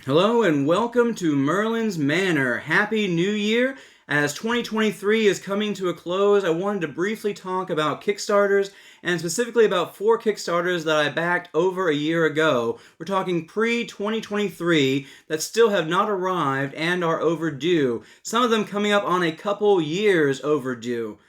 Hello and welcome to Merlin's Manor. Happy New Year! As 2023 is coming to a close, I wanted to briefly talk about Kickstarters and specifically about 4 Kickstarters that I backed over a year ago. We're talking pre-2023 that still have not arrived and are overdue. Some of them coming up on a couple years overdue.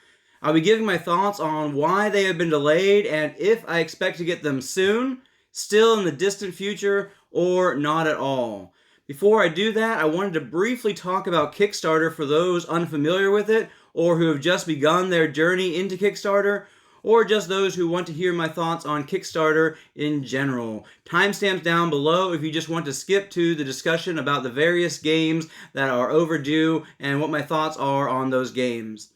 I'll be giving my thoughts on why they have been delayed and if I expect to get them soon, still in the distant future, or not at all. Before I do that, I wanted to briefly talk about Kickstarter for those unfamiliar with it, or who have just begun their journey into Kickstarter, or just those who want to hear my thoughts on Kickstarter in general. Timestamps down below if you just want to skip to the discussion about the various games that are overdue and what my thoughts are on those games.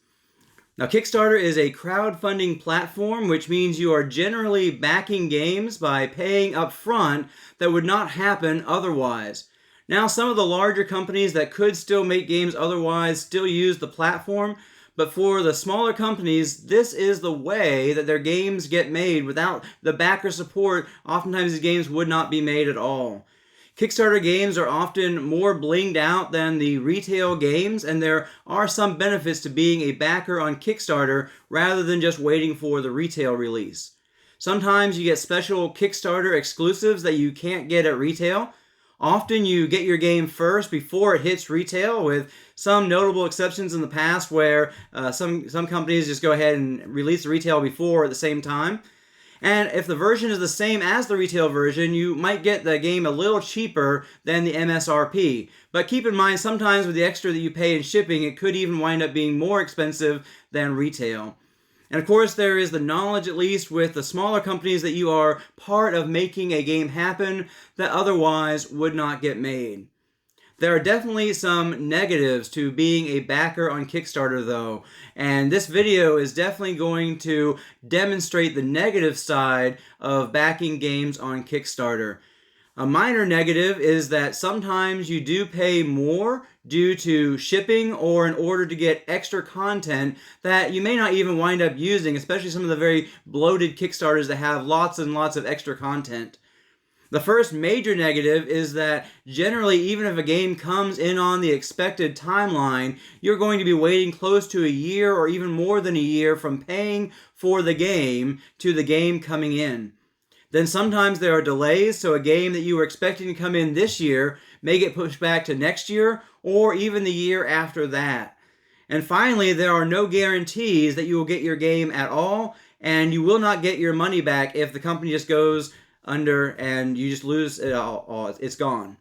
Now, Kickstarter is a crowdfunding platform, which means you are generally backing games by paying up front that would not happen otherwise. Now, some of the larger companies that could still make games otherwise still use the platform, but for the smaller companies, this is the way that their games get made. Without the backer support, oftentimes these games would not be made at all. Kickstarter games are often more blinged out than the retail games, and there are some benefits to being a backer on Kickstarter rather than just waiting for the retail release. Sometimes you get special Kickstarter exclusives that you can't get at retail. Often you get your game first before it hits retail, with some notable exceptions in the past where some companies just go ahead and release the retail before at the same time. And if the version is the same as the retail version, you might get the game a little cheaper than the MSRP. But keep in mind, sometimes with the extra that you pay in shipping, it could even wind up being more expensive than retail. And of course, there is the knowledge, at least with the smaller companies, that you are part of making a game happen that otherwise would not get made. There are definitely some negatives to being a backer on Kickstarter, though, and this video is definitely going to demonstrate the negative side of backing games on Kickstarter. A minor negative is that sometimes you do pay more due to shipping or in order to get extra content that you may not even wind up using, especially some of the very bloated Kickstarters that have lots and lots of extra content. The first major negative is that generally, even if a game comes in on the expected timeline, you're going to be waiting close to a year or even more than a year from paying for the game to the game coming in. Then sometimes there are delays, so a game that you were expecting to come in this year may get pushed back to next year or even the year after that. And finally, there are no guarantees that you will get your game at all, and you will not get your money back if the company just goes under and you just lose it all. It's gone.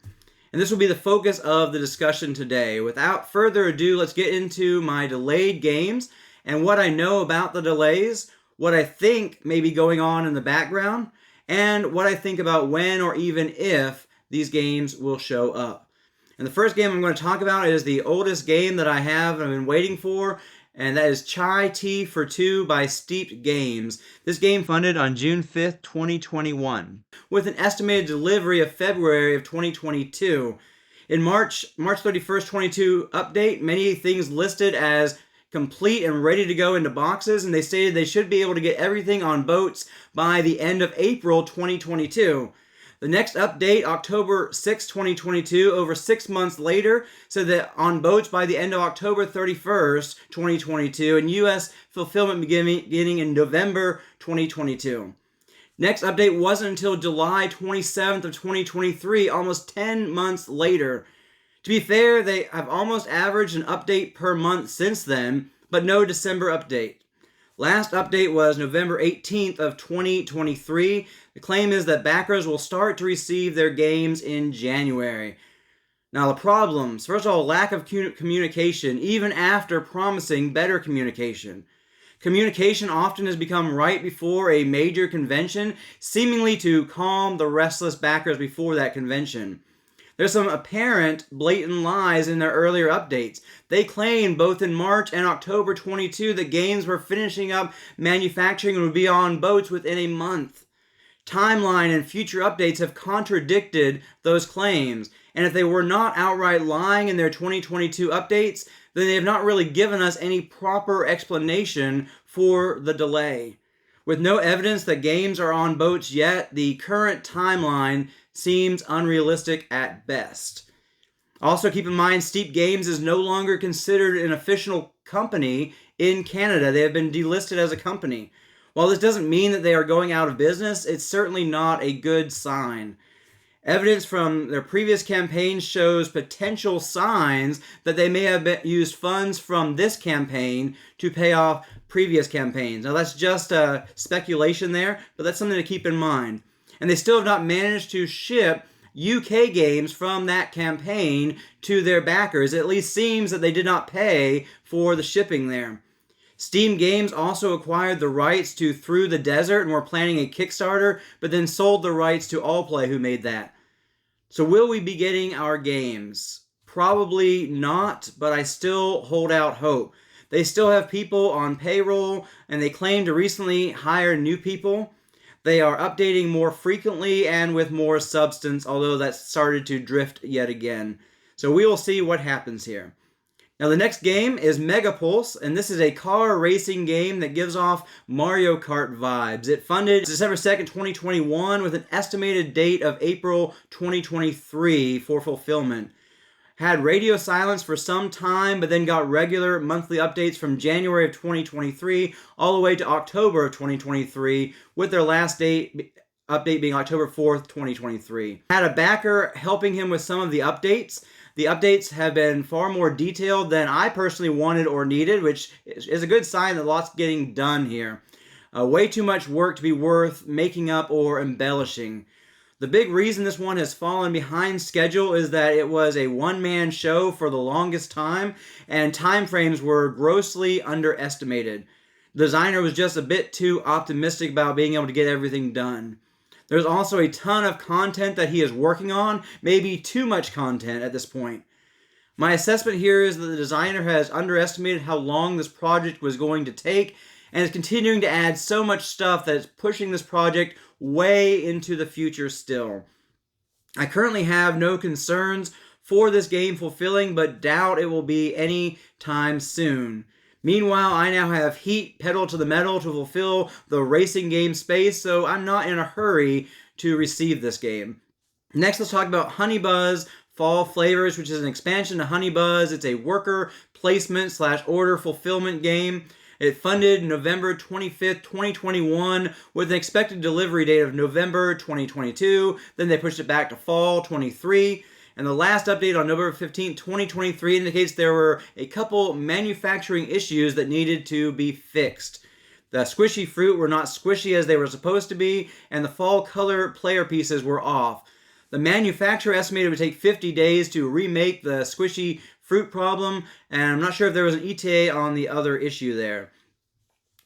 And this will be the focus of the discussion today. Without further ado, let's get into my delayed games and what I know about the delays, what I think may be going on in the background, and what I think about when or even if these games will show up. And the first game I'm going to talk about is the oldest game that I have and I've been waiting for, and that is Chai Tea for Two by Steeped Games. This game funded on June 5th, 2021, with an estimated delivery of February of 2022. In March 31st, 2022 update, many things listed as complete and ready to go into boxes, and they stated they should be able to get everything on boats by the end of April 2022. The next update, October 6, 2022, over 6 months later, said that on boats by the end of October 31st, 2022, and U.S. fulfillment beginning in November 2022. Next update wasn't until July 27th of 2023, almost 10 months later. To be fair, they have almost averaged an update per month since then, but no December update. Last update was November 18th of 2023. The claim is that backers will start to receive their games in January. Now, the problems. First of all, lack of communication, even after promising better communication. Communication often has become right before a major convention, seemingly to calm the restless backers before that convention. There's some apparent blatant lies in their earlier updates. They claimed both in March and October 22 that games were finishing up manufacturing and would be on boats within a month. Timeline and future updates have contradicted those claims, and if they were not outright lying in their 2022 updates, then they have not really given us any proper explanation for the delay. With no evidence that games are on boats yet, the current timeline seems unrealistic at best. Also, keep in mind, Steep Games is no longer considered an official company in Canada. They have been delisted as a company. While this doesn't mean that they are going out of business, it's certainly not a good sign. Evidence from their previous campaigns shows potential signs that they may have used funds from this campaign to pay off previous campaigns. Now, that's just speculation there, but that's something to keep in mind. And they still have not managed to ship UK games from that campaign to their backers. It at least seems that they did not pay for the shipping there. Steam Games also acquired the rights to Through the Desert and were planning a Kickstarter, but then sold the rights to Allplay, who made that. So will we be getting our games? Probably not, but I still hold out hope. They still have people on payroll, and they claim to recently hire new people. They are updating more frequently and with more substance, although that's started to drift yet again. So we will see what happens here. Now the next game is Megapulse, and this is a car racing game that gives off Mario Kart vibes. It funded December 2nd, 2021 with an estimated date of April 2023 for fulfillment. Had radio silence for some time, but then got regular monthly updates from January of 2023 all the way to October of 2023, with their last update being October 4th, 2023. Had a backer helping him with some of the updates. The updates have been far more detailed than I personally wanted or needed, which is a good sign that lots getting done here. Way too much work to be worth making up or embellishing. The big reason this one has fallen behind schedule is that it was a one-man show for the longest time, and timeframes were grossly underestimated. The designer was just a bit too optimistic about being able to get everything done. There's also a ton of content that he is working on, maybe too much content at this point. My assessment here is that the designer has underestimated how long this project was going to take, and is continuing to add so much stuff that it's pushing this project way into the future still. I currently have no concerns for this game fulfilling, but doubt it will be any time soon. Meanwhile, I now have heat pedal to the metal to fulfill the racing game space, so I'm not in a hurry to receive this game. Next, let's talk about Honey Buzz Fall Flavors, which is an expansion to Honey Buzz. It's a worker placement / order fulfillment game. It funded November 25th, 2021 with an expected delivery date of November 2022. Then they pushed it back to fall 23. And the last update on November 15th, 2023 indicates there were a couple manufacturing issues that needed to be fixed. The squishy fruit were not squishy as they were supposed to be, and the fall color player pieces were off. The manufacturer estimated it would take 50 days to remake the squishy fruit problem, and I'm not sure if there was an ETA on the other issue there.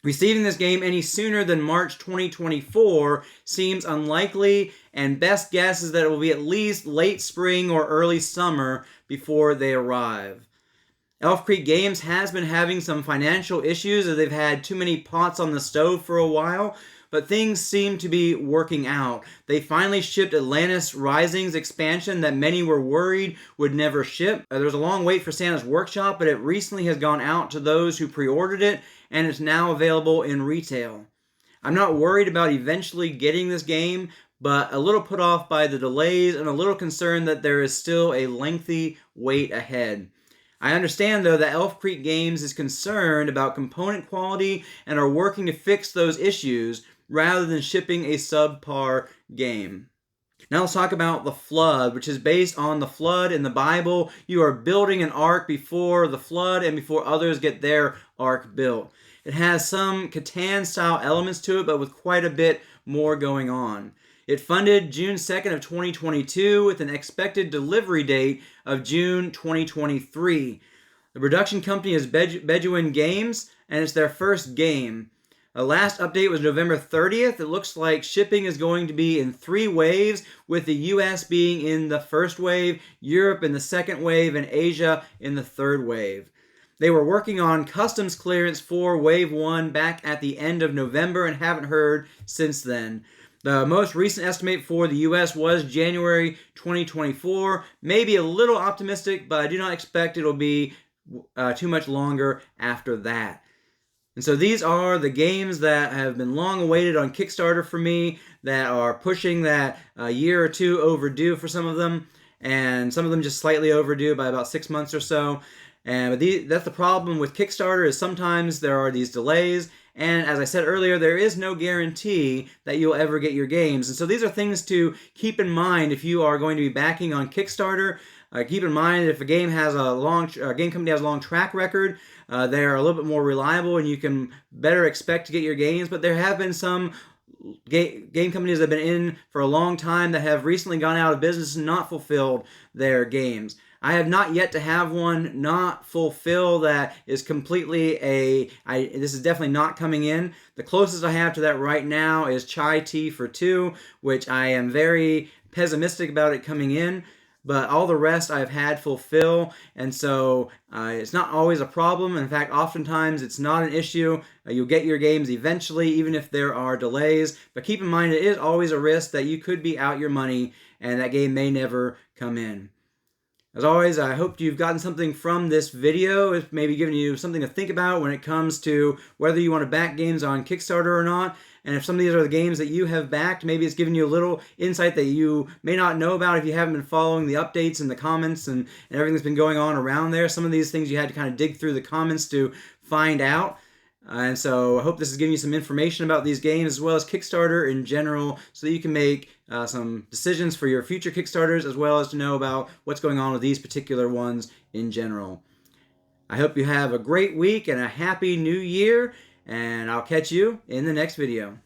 Receiving this game any sooner than March 2024 seems unlikely, and best guess is that it will be at least late spring or early summer before they arrive. Elf Creek Games has been having some financial issues as they've had too many pots on the stove for a while, but things seem to be working out. They finally shipped Atlantis Rising's expansion that many were worried would never ship. There was a long wait for Santa's Workshop, but it recently has gone out to those who pre-ordered it, and it's now available in retail. I'm not worried about eventually getting this game, but a little put off by the delays and a little concerned that there is still a lengthy wait ahead. I understand, though, that Elf Creek Games is concerned about component quality and are working to fix those issues rather than shipping a subpar game. Now let's talk about the Flood, which is based on the flood in the Bible. You are building an ark before the flood and before others get their ark built. It has some Catan-style elements to it, but with quite a bit more going on. It funded June 2nd of 2022 with an expected delivery date of June 2023. The production company is Bedouin Games, and it's their first game. The last update was November 30th. It looks like shipping is going to be in 3 waves, with the US being in the first wave, Europe in the second wave, and Asia in the third wave. They were working on customs clearance for Wave 1 back at the end of November and haven't heard since then. The most recent estimate for the US was January 2024. Maybe a little optimistic, but I do not expect it'll be too much longer after that. And so these are the games that have been long awaited on Kickstarter for me, that are pushing that year or two overdue for some of them, and some of them just slightly overdue by about 6 months or so. And that's the problem with Kickstarter, is sometimes there are these delays, and as I said earlier, there is no guarantee that you'll ever get your games. And so these are things to keep in mind if you are going to be backing on Kickstarter. Keep in mind, if a game has a game company has a long track record, they are a little bit more reliable, and you can better expect to get your games. But there have been some game companies that have been in for a long time that have recently gone out of business and not fulfilled their games. I have not yet to have one not fulfill that is completely this is definitely not coming in. The closest I have to that right now is Chai Tea for Two, which I am very pessimistic about it coming in. But all the rest I've had fulfill, and so it's not always a problem. In fact, oftentimes it's not an issue. You'll get your games eventually, even if there are delays. But keep in mind, it is always a risk that you could be out your money and that game may never come in. As always, I hope you've gotten something from this video. It's maybe giving you something to think about when it comes to whether you want to back games on Kickstarter or not. And if some of these are the games that you have backed, maybe it's giving you a little insight that you may not know about if you haven't been following the updates and the comments and everything that's been going on around there. Some of these things you had to kind of dig through the comments to find out. And so I hope this is giving you some information about these games as well as Kickstarter in general, so that you can make some decisions for your future Kickstarters, as well as to know about what's going on with these particular ones in general. I hope you have a great week and a happy new year, and I'll catch you in the next video.